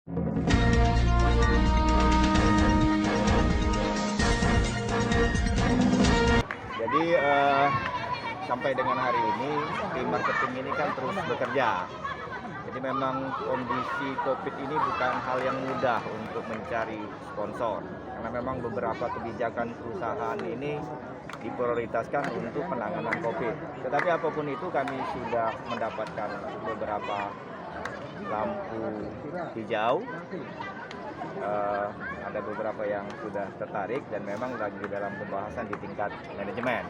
Jadi sampai dengan hari ini tim marketing ini kan terus bekerja. Jadi memang kondisi COVID ini bukan hal yang mudah untuk mencari sponsor. Karena memang beberapa kebijakan perusahaan ini diprioritaskan untuk penanganan COVID. Tetapi apapun itu kami sudah mendapatkan beberapa lampu hijau. Ada beberapa yang sudah tertarik dan memang lagi dalam pembahasan di tingkat manajemen.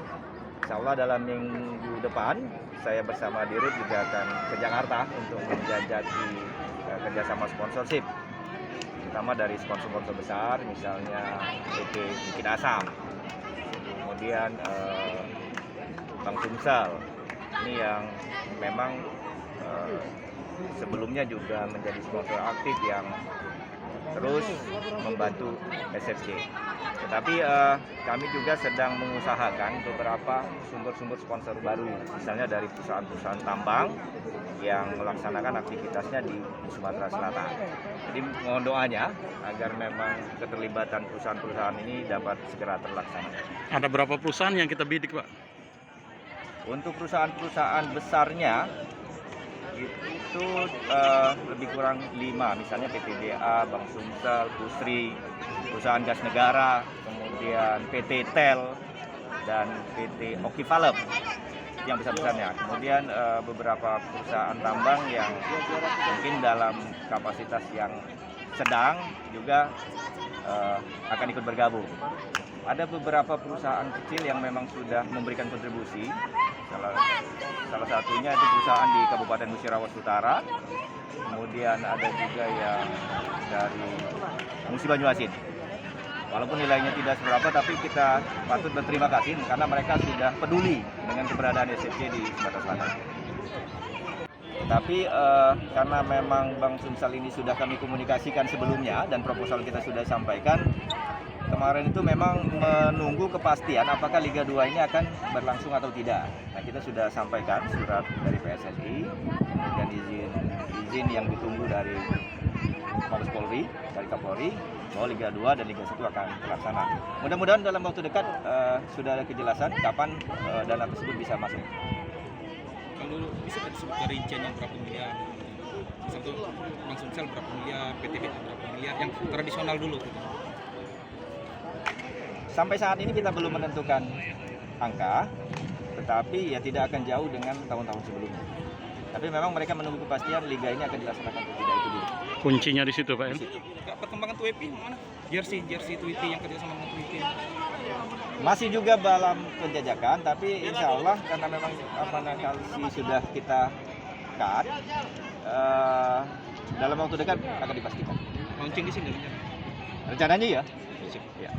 Insya Allah dalam minggu depan saya bersama Dirut juga akan ke Jakarta untuk menjajaki kerjasama sponsorship, terutama dari sponsor-sponsor besar, misalnya PT Bukit Asam, kemudian Bank Sumsel, ini yang memang sebelumnya juga menjadi sponsor aktif yang terus membantu SFC. Tetapi kami juga sedang mengusahakan beberapa sumber-sumber sponsor baru, misalnya dari perusahaan-perusahaan tambang yang melaksanakan aktivitasnya di Sumatera Selatan. Jadi mohon doanya agar memang keterlibatan perusahaan-perusahaan ini dapat segera terlaksana. Ada berapa perusahaan yang kita bidik, Pak? Untuk perusahaan-perusahaan besarnya itu lebih kurang 5, misalnya PTBA, Bank Sumsel, Pusri, perusahaan gas negara, kemudian PT TEL, dan PT Okivalep yang besar-besarnya. Kemudian beberapa perusahaan tambang yang mungkin dalam kapasitas yang sedang juga akan ikut bergabung. Ada beberapa perusahaan kecil yang memang sudah memberikan kontribusi. Salah satunya itu perusahaan di Kabupaten Musirawas Utara. Kemudian ada juga yang dari Musi Banyuasin. Walaupun nilainya tidak seberapa, tapi kita patut berterima kasih karena mereka sudah peduli dengan keberadaan SFC di Sumatera Selatan. Tapi karena memang Bank Sumsel ini sudah kami komunikasikan sebelumnya dan proposal kita sudah sampaikan, kemarin itu memang menunggu kepastian apakah Liga 2 ini akan berlangsung atau tidak. Nah, kita sudah sampaikan surat dari PSSI, kemudian izin yang ditunggu dari Mabes Polri, dari Kapolri, bahwa Liga 2 dan Liga 1 akan terlaksana. Mudah-mudahan dalam waktu dekat sudah ada kejelasan kapan dana tersebut bisa masuk. Kalau bisa disebut rinciannya berapa miliar? Satu Bank Sumsel berapa miliar, PTBA berapa miliar, yang tradisional dulu gitu. Sampai saat ini kita belum menentukan angka, tetapi ya tidak akan jauh dengan tahun-tahun sebelumnya. Tapi memang mereka menunggu kepastian Liga ini akan dilaksanakan atau tidak, itu dulu. Kuncinya di situ, Pak. Perkembangan Tweety mana? Jersey Tweety yang kerja sama dengan Tweety. Masih juga dalam penjajakan, tapi insya Allah karena memang kali sudah kita cut, dalam waktu dekat akan dipastikan. Launching di sini Rencananya ya. ya.